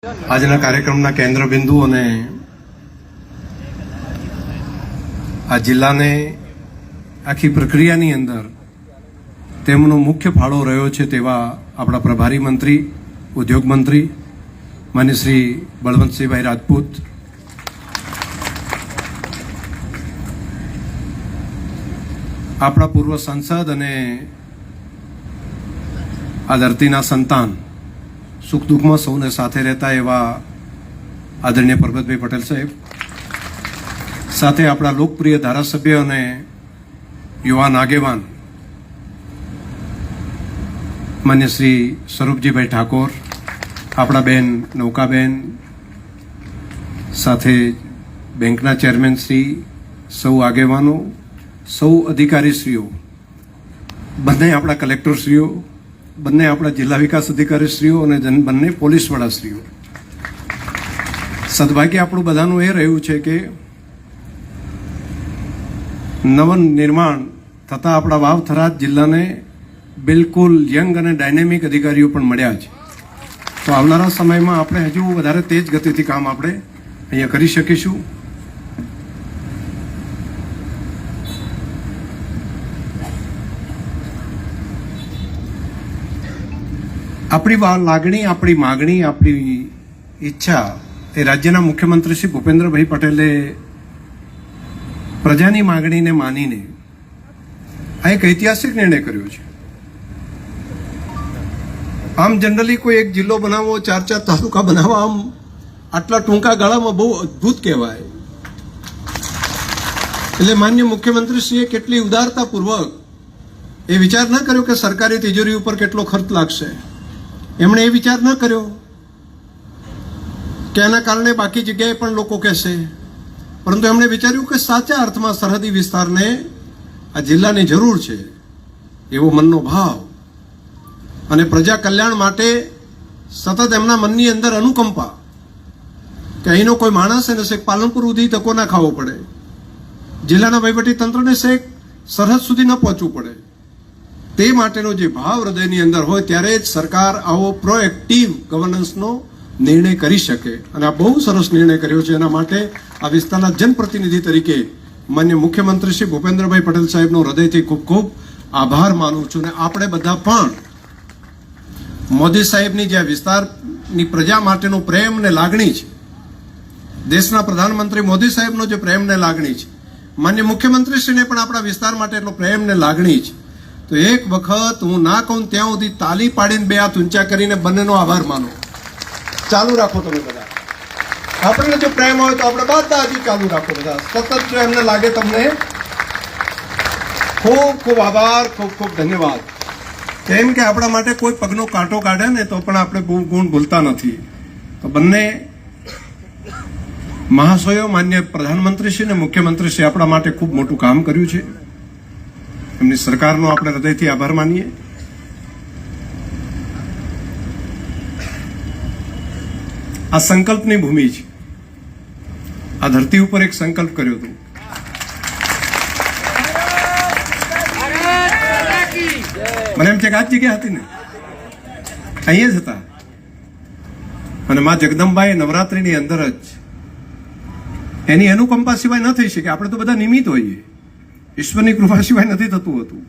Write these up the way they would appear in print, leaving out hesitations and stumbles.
આજના કાર્યક્રમના કેન્દ્ર બિંદુ અને આ જિલ્લાને આખી પ્રક્રિયાની અંદર તેમનો મુખ્ય ફાળો રહ્યો છે તેવા આપણા પ્રભારી મંત્રી ઉદ્યોગ મંત્રી માન્ય શ્રી બળવંતસિંહભાઈ રાજપૂત, આપણા પૂર્વ સાંસદ અને આ ધરતીના સંતાન, સુખ દુઃખમાં સૌને સાથે રહેતા એવા આદરણીય પરબતભાઈ પટેલ સાહેબ, સાથે આપણા લોકપ્રિય ધારાસભ્ય અને યુવાન આગેવાન માન્ય શ્રી સ્વરૂપજીભાઈ ઠાકોર, આપણા બેન નૌકાબેન, સાથે બેંકના ચેરમેન શ્રી, સૌ આગેવાનો, સૌ અધિકારીશ્રીઓ, બંને આપણા કલેક્ટરશ્રીઓ, બંને આપણા જિલ્લા વિકાસ અધિકારીશ્રીઓ અને બંને પોલીસ વડાશ્રીઓ. સદભાગ્ય આપણું બધાનું એ રહ્યું છે કે નવન નિર્માણ થતા આપણા વાવ થરાદ જિલ્લાને બિલકુલ યંગ અને ડાયનેમિક અધિકારીઓ પણ મળ્યા છે. તો આવનારા સમયમાં આપણે હજુ વધારે તેજ ગતિથી કામ આપણે અહીંયા કરી શકીશું. આપણી લાગણી, આપણી માગણી, આપણી ઈચ્છા એ રાજ્યના મુખ્યમંત્રી શ્રી ભૂપેન્દ્રભાઈ પટેલે પ્રજાની માગણીને માનીને આ એક ઐતિહાસિક નિર્ણય કર્યો છે. આમ જનરલી કોઈ એક જિલ્લો બનાવવો, 4 તાલુકા બનાવવા આમ આટલા ટૂંકા ગાળામાં બહુ અદ્ભુત કહેવાય. એટલે માન્ય મુખ્યમંત્રીશ્રીએ કેટલી ઉદારતાપૂર્વક એ વિચાર ન કર્યો કે સરકારી તિજોરી ઉપર કેટલો ખર્ચ લાગશે. એમણે એ વિચાર ન કર્યો કે એના કારણે બાકી જગ્યાએ પણ લોકો કહેશે, પરંતુ એમણે વિચાર્યું કે સાચા અર્થમાં સરહદી વિસ્તારને આ જિલ્લાની જરૂર છે એવો મનનો ભાવ અને પ્રજા કલ્યાણ માટે સતત એમના મનની અંદર અનુકંપા કે અહીંનો કોઈ માણસ એને શેખ પાલનપુર સુધી ધક્કો ના ખાવો પડે, જિલ્લાના વહીવટી તંત્રને શેખ સરહદ સુધી ન પહોંચવું પડે, તે માટેનો જે ભાવ હૃદયની અંદર હોય ત્યારે જ સરકાર આવો પ્રોએક્ટિવ ગવર્નન્સનો નિર્ણય કરી શકે. અને આ બહુ સરસ નિર્ણય કર્યો છે. એના માટે આ વિસ્તારના જનપ્રતિનિધિ તરીકે માન્ય મુખ્યમંત્રી શ્રી ભૂપેન્દ્રભાઈ પટેલ સાહેબનો હૃદયથી ખૂબ ખૂબ આભાર માનું છું. અને આપણે બધા પણ મોદી સાહેબની જે વિસ્તારની પ્રજા માટેનો પ્રેમ ને લાગણી છે, દેશના પ્રધાનમંત્રી મોદી સાહેબનો જે પ્રેમ ને લાગણી છે, માન્ય મુખ્યમંત્રીશ્રીને પણ આપણા વિસ્તાર માટે એટલો પ્રેમ ને લાગણી છે. તો એક વખત હું ના કહું ત્યાં સુધી તાલી પાડીને બે હાથ ઊંચા કરીને બંનેનો આભાર માનો. ચાલુ રાખો તમે બધા. આપણને જો પ્રેમ હોય તો આપણે બધા હજી ચાલુ રાખો બધા. સતત જો એમને લાગે તમને ખૂબ ખૂબ આભાર, ખૂબ ખૂબ ધન્યવાદ. કેમ કે આપણા માટે કોઈ પગનો કાંટો કાઢે ને તો પણ આપણે બહુ ગુણ ભૂલતા નથી. તો બંને મહાશયો, માન્ય પ્રધાનમંત્રીશ્રી અને મુખ્યમંત્રીશ્રી આપણા માટે ખૂબ મોટું કામ કર્યું છે. એમની સરકારનો આપણે હૃદયથી આભાર માનીએ. આ સંકલ્પની ભૂમિ છે. આ ધરતી ઉપર એક સંકલ્પ કર્યો હતો. મને એમ છે કે આ જગ્યા હતી ને, અહીંયા જ હતા. અને મા જગદંબાએ નવરાત્રીની અંદર જ એની અનુકંપા સિવાય ન થઈ શકે. આપણે તો બધા નિમિત્ત હોઈએ, ઈશ્વરની કૃપા સિવાય નથી થતું હતું.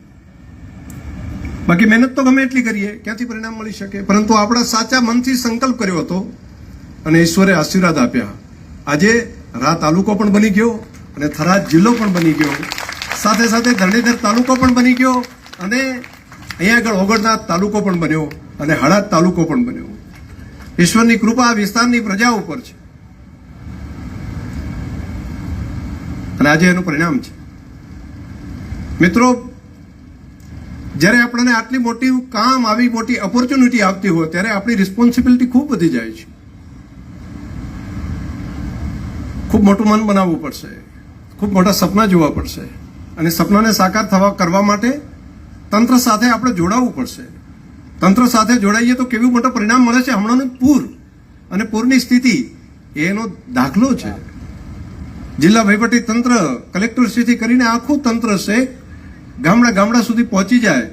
બાકી મહેનત તો ગમે એટલી કરીએ, ક્યાંથી પરિણામ મળી શકે? પરંતુ આપણા સાચા મનથી સંકલ્પ કર્યો હતો અને ઈશ્વરે આશીર્વાદ આપ્યા. આજે રા તાલુકો પણ બની ગયો અને થરાદ જિલ્લો પણ બની ગયો, સાથે સાથે ધરણીધર તાલુકો પણ બની ગયો અને અહીંયા આગળ ઓગણનાથ તાલુકો પણ બન્યો અને હળાદ તાલુકો પણ બન્યો. ઈશ્વરની કૃપા આ વિસ્તારની પ્રજા ઉપર છે અને આજે એનું પરિણામ છે. મિત્રો, જ્યારે આપણને આટલી મોટી કામ, આવી મોટી ઓપોર્ચ્યુનિટી આવતી હોય ત્યારે આપણી રિસ્પોન્સિબિલિટી ખૂબ વધી જાય છે. ખૂબ મોટું મન બનાવવું પડશે, ખૂબ મોટા સપના જોવા પડશે અને સપનાને સાકાર કરવા માટે તંત્ર સાથે આપણે જોડાવવું પડશે. તંત્ર સાથે જોડાઈએ તો કેવું મોટું પરિણામ મળે છે. હમણાંનું પૂર અને પૂરની સ્થિતિ એનો દાખલો છે. જિલ્લા વહીવટી તંત્ર, કલેક્ટરશ્રીથી કરીને આખું તંત્ર છે ગામડા સુધી પહોંચી જાય.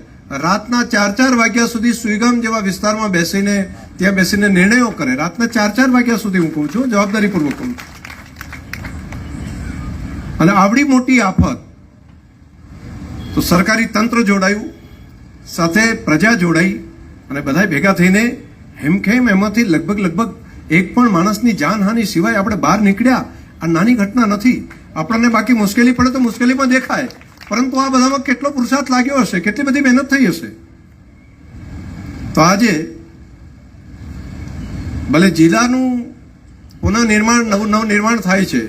રાતના 4 વાગ્યા સુધી સુઈગામ જેવા વિસ્તારમાં બેસીને ત્યાં બેસીને નિર્ણયો કરે. રાતના 4-4 વાગ્યા સુધી હું કહું છું, જવાબદારીપૂર્વક કહું છું. અને આવડી મોટી આફત તો સરકારી તંત્ર જોડાયું, સાથે પ્રજા જોડાઈ અને બધા ભેગા થઈને હેમખેમ એમાંથી લગભગ એક પણ માણસની જાનહાનિ સિવાય આપણે બહાર નીકળ્યા. આ નાની ઘટના નથી. આપણને બાકી મુશ્કેલી પડે તો મુશ્કેલીમાં દેખાય, પરંતુ આ બધામાં કેટલો પુરુષાર્થ લાગ્યો હશે, કેટલી બધી મહેનત થઈ હશે. તો આજે ભલે જિલ્લાનું પુનઃનિર્માણ નવનિર્માણ થાય છે,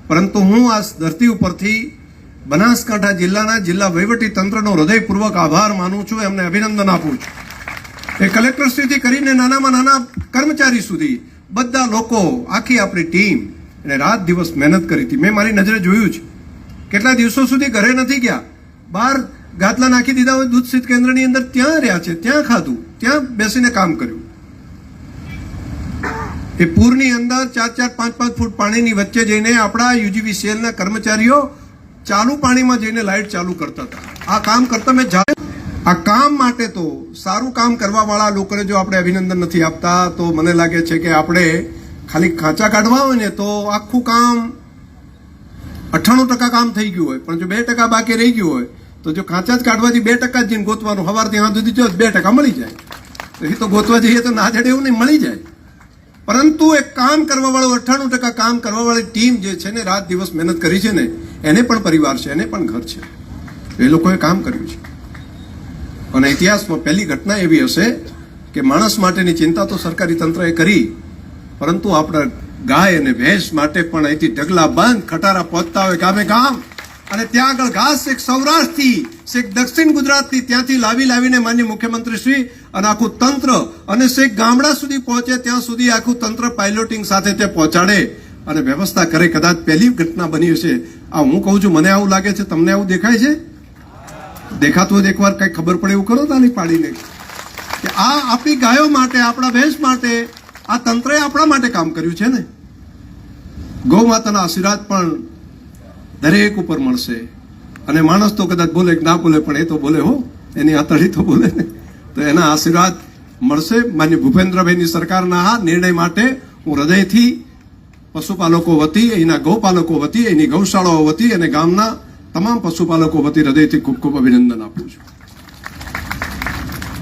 પરંતુ હું આ ધરતી ઉપરથી બનાસકાંઠા જિલ્લાના જિલ્લા વહીવટી તંત્રનો હૃદયપૂર્વક આભાર માનું છું, એમને અભિનંદન આપું છું. એ કલેક્ટરશ્રીથી કરીને નાનામાં નાના કર્મચારી સુધી બધા લોકો, આખી આપણી ટીમ એને રાત દિવસ મહેનત કરી હતી. મેં મારી નજરે જોયું છે. કેટલા દિવસો સુધી ઘરે નથી ગયા, બહાર ગાદલા નાખી દીધા હોય દૂધ શીત કેન્દ્રની અંદર, ત્યાં રહ્યા છે, ત્યાં ખાધું, ત્યાં બેસીને કામ કર્યું. એ પૂરની અંદર 4-5 ફૂટ પાણીની વચ્ચે જઈને આપણા યુજીવીસીએલના કર્મચારીઓ ચાલુ પાણીમાં જઈને લાઇટ ચાલુ કરતા હતા. આ કામ કરતા મેં આ કામ માટે તો સારું કામ કરવા વાળા લોકોને જો આપણે અભિનંદન નથી આપતા તો મને લાગે છે કે આપણે ખાલી ખાંચા કાઢવા હોય ને તો આખું કામ 98% કામ થઈ ગયું હોય, પણ જો 2% બાકી રહી ગયું હોય તો જો ખાંચા જ કાઢવાથી 2% જઈને ગોતવાનું, સવારથી હાથ સુધી જો 2% મળી જાય તો એ તો ગોતવા જઈએ તો ના જડે એવું નહીં, મળી જાય. પરંતુ એક કામ કરવા વાળું 98% કામ કરવા વાળી ટીમ જે છે ને, રાત દિવસ મહેનત કરી છે ને, એને પણ પરિવાર છે, એને પણ ઘર છે, એ લોકોએ કામ કર્યું છે. અને ઇતિહાસમાં પહેલી ઘટના એવી હશે કે માણસ માટેની ચિંતા તો સરકારી તંત્રએ કરી, પરંતુ આપણા ગાય અને ભેંસ માટે પણ અહીંથી ઢગલા બંધ ખટારા પહોંચતા હોય ગામે ગામ, અને ત્યાં આગળ ઘાસ એક સૌરાષ્ટ્રથી, એક દક્ષિણ ગુજરાતથી ત્યાંથી લાવીને માનનીય મુખ્યમંત્રી શ્રી અને આખું તંત્ર અને શેખ ગામડા સુધી પહોંચે ત્યાં સુધી આખું તંત્ર પાયલોટિંગ સાથે તે પહોંચાડે અને વ્યવસ્થા કરે. કદાચ પહેલી ઘટના બની હશે. આ હું કહું છું, મને આવું લાગે છે, તમને આવું દેખાય છે? દેખાતું હોય એકવાર કઈ ખબર પડે એવું કરો તાલી પાડીને કે આ આપણી ગાયો માટે, આપણા ભેંસ માટે આ તંત્રએ આપણા માટે કામ કર્યું છે ને. ગૌ માતાના આશીર્વાદ પણ દરેક ઉપર મળશે. અને માણસ તો કદાચ બોલે કે ના બોલે, પણ એ તો બોલે હો, એની આતડી તો બોલે ને, તો એના આશીર્વાદ મળશે. માન્ય ભૂપેન્દ્રભાઈની સરકારના આ નિર્ણય માટે હું હૃદયથી પશુપાલકો વતી, અહીંના ગૌપાલકો વતી, અહીંની ગૌશાળાઓ વતી અને ગામના તમામ પશુપાલકો વતી હૃદયથી ખૂબ ખૂબ અભિનંદન આપું છું.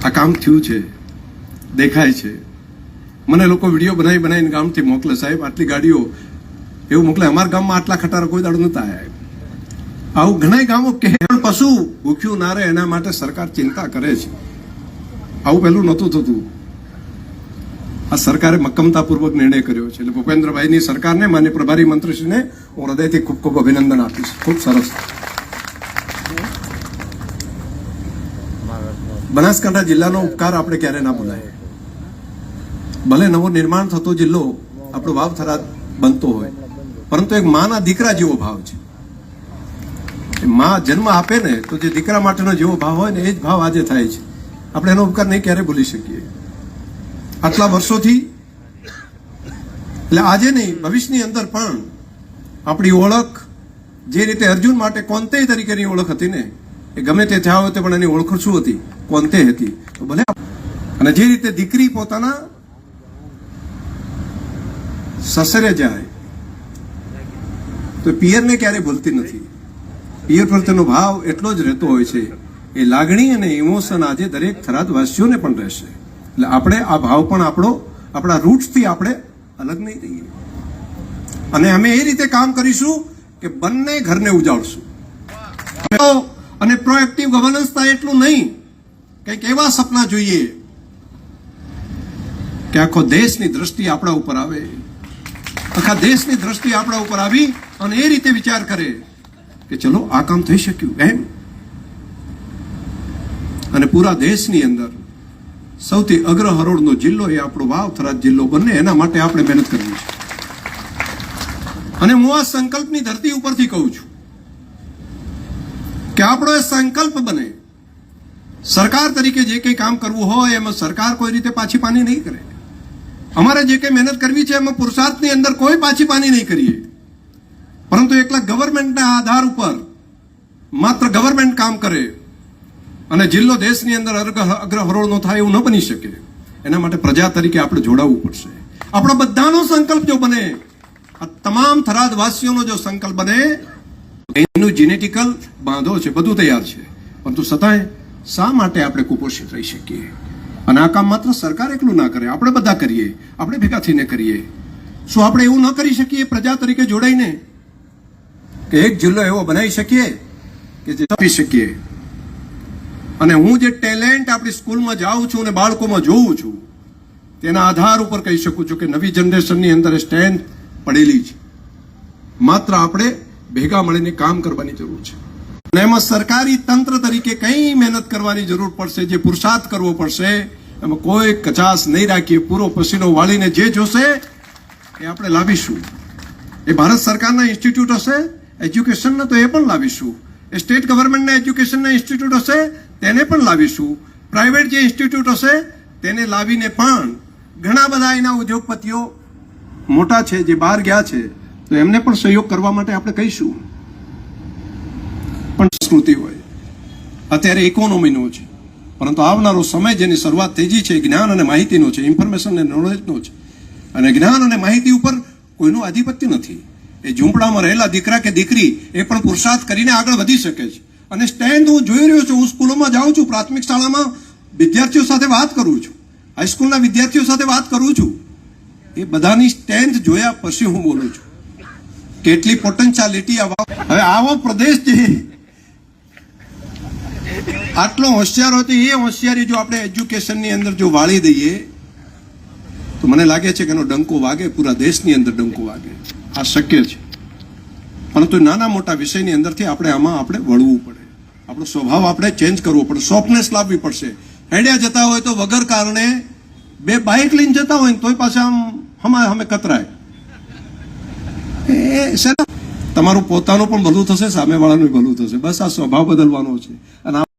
આ કામ થયું છે, દેખાય છે. મને લોકો વિડીયો બનાવીને ગામથી મોકલે, સાહેબ આટલી ગાડીઓ એવું મોકલે, અમારા ગામમાં આટલા ખટારા કોઈ દાડો નતા આવ્યા. આવું ઘણા ગામો કે પશુ ભૂખ્યું ના રહે એના માટે સરકાર ચિંતા કરે છે. આવું પહેલું નહોતું થતું. આ સરકારે મક્કમતાપૂર્વક નિર્ણય કર્યો છે. એટલે ભૂપેન્દ્રભાઈની સરકારને, માન્ય પ્રભારી મંત્રીશ્રીને હું હૃદયથી ખૂબ ખૂબ અભિનંદન આપીશ. ખૂબ સરસ. બનાસકાંઠા જિલ્લાનો ઉપકાર આપણે ક્યારે ના ભૂલાય. ભલે નવો નિર્માણ થતો જિલ્લો આપણો વાવ થરાદ બનતો હોય, પરંતુ એક માના દીકરા જેવો ભાવ છે. માં જન્મ આપે ને તો જે દીકરા માટેનો જેવો ભાવ હોય ને, એ જ ભાવ આજે થાય છે. આપણે એનો ઉપકાર નહીં ક્યારે ભૂલી શકીએ. આટલા વર્ષોથી, એટલે આજે નહીં, ભવિષ્યની અંદર પણ આપણી ઓળખ જે રીતે અર્જુન માટે કોંતે તરીકેની ઓળખ હતી ને, એ ગમે તે થયા હોય તો પણ એની ઓળખ શું હતી? કોંતે હતી. તો ભલે, અને જે રીતે દીકરી પોતાના સસરે જાય તો પિયરને ક્યારે ભૂલતી નથી. પિયર પ્રત્યેનો ભાવ એટલો જ રહેતો હોય છે. એ લાગણી અને ઇમોશન આજે દરેક થરાદવાસીઓને પણ રહેશે. એટલે આપણે આ ભાવ પણ આપણા રૂટ્સથી આપણે અલગ નહીં રહીએ. અને અમે એ રીતે કામ કરીશું કે બંને ઘરને ઉજાડશું. અને પ્રોએક્ટિવ ગવર્નન્સ થાય એટલું નહીં, કંઈક એવા સપના જોઈએ કે આખો દેશની દ્રષ્ટિ આપણા ઉપર આવે, આખા દેશની દ્રષ્ટિ આપણા ઉપર આવી અને એ રીતે વિચાર કરે કે ચલો આ કામ થઈ શક્યું એમ. અને પૂરા દેશની અંદર સૌથી અગ્ર હરોળનો જિલ્લો એ આપણો વાવ થરાદ જિલ્લો બને, એના માટે આપણે મહેનત કરવી છે. અને હું આ સંકલ્પની ધરતી ઉપરથી કહું છું કે આપણો એ સંકલ્પ બને. સરકાર તરીકે જે કંઈ કામ કરવું હોય એમાં સરકાર કોઈ રીતે પાછી પાની નહીં કરે. અમારે જે કંઈ મહેનત કરવી છે એમાં પુરુષાર્થની અંદર કોઈ પાછી પાની નહીં કરીએ. પરંતુ એકલા ગવર્મેન્ટના આધાર ઉપર માત્ર ગવર્મેન્ટ કામ કરે અને જિલ્લો દેશની અંદર અગ્ર હરોળનો થાય એવું ન બની શકે. એના માટે પ્રજા તરીકે આપણે જોડાવવું પડશે. આપણા બધાનો સંકલ્પ જો બને, આ તમામ થરાદ વાસીઓનો જો સંકલ્પ બને, એનું જેનેટિકલ બાંધો છે, બધું તૈયાર છે, પરંતુ છતાંય શા માટે આપણે કુપોષિત રહી શકીએ? અને આ કામ માત્ર સરકાર એકલું ના કરે, આપણે બધા કરીએ, આપણે ભેગા થઈને કરીએ. શું આપણે એવું ન કરી શકીએ પ્રજા તરીકે જોડાઈને કે એક જિલ્લો એવો બનાવી શકીએ કે જે આપી શકીએ? અને હું જે ટેલેન્ટ આપણી સ્કૂલમાં જાઉં છું અને બાળકોમાં જોઉં છું, તેના આધાર ઉપર કહી શકું છું કે નવી જનરેશનની અંદર સ્ટ્રેન્થ પડેલી છે. માત્ર આપણે ભેગા મળીને કામ કરવાની જરૂર છે. અને એમાં સરકારી તંત્ર તરીકે કઈ મહેનત કરવાની જરૂર પડશે, જે પુરુષાર્થ કરવો પડશે, એમાં કોઈ કચાશ નહીં રાખીએ. પૂરો પસીનો વાળીને જે જોશે એ આપણે લાવીશું. એ ભારત સરકારના ઇન્સ્ટિટ્યૂટ હશે એજ્યુકેશનના, તો એ પણ લાવીશું. એ સ્ટેટ ગવર્મેન્ટના એજ્યુકેશનના ઇન્સ્ટિટ્યૂટ હશે, તેને પણ લાવીશું. પ્રાઇવેટ જે ઇન્સ્ટિટ્યૂટ હશે તેને લાવીને પણ ઘણા બધા એના ઉદ્યોગપતિઓ મોટા છે જે બહાર ગયા છે, તો એમને પણ સહયોગ કરવા માટે આપણે કહીશું. પણ સંસ્કૃતિ હોય, અત્યારે ઇકોનોમીનો છે, પરંતુ આવનારો સમય જેની શરૂઆત તેજી છે જ્ઞાન અને માહિતીનો છે, ઇન્ફોર્મેશન અને નોલેજનો છે. અને જ્ઞાન અને માહિતી ઉપર કોઈનું આધિપત્ય નથી. એ ઝૂંપડામાં રહેલા દીકરા કે દીકરી એ પણ પુરુષાર્થ કરીને આગળ વધી શકે છે. અને સ્ટેન્ડ હું જોઈ રહ્યો છું, હું સ્કૂલોમાં જાઉં છું, પ્રાથમિક શાળામાં વિદ્યાર્થીઓ સાથે વાત કરું છું, હાઈસ્કૂલના વિદ્યાર્થીઓ સાથે વાત કરું છું. એ બધાની સ્ટ્રેન્થ જોયા પછી હું બોલું છું કેટલી પોટેન્શિયાલિટી. હવે આવો પ્રદેશ છે, આટલો હોશિયાર હોય તો એ હોશિયારી જો આપણે એજ્યુકેશનની અંદર જો વાળી દઈએ તો મને લાગે છે કે એનો ડંકો વાગે, પૂરા દેશની અંદર ડંકો વાગે. આ શક્ય છે, પરંતુ નાના મોટા વિષયની અંદરથી આમાં આપણે વળવું પડે. આપણો સ્વભાવ આપણે ચેન્જ કરવો પડે, સોફ્ટનેસ લાવવી પડશે. હેડ્યા જતા હોય તો વગર કારણે બે બાઇક લઈને જતા હોય તોય પાછા અમે કતરાય. તમારું પોતાનું પણ ભલું થશે, સામેવાળાનું ભલું થશે. બસ આ સ્વભાવ બદલવાનો છે. અને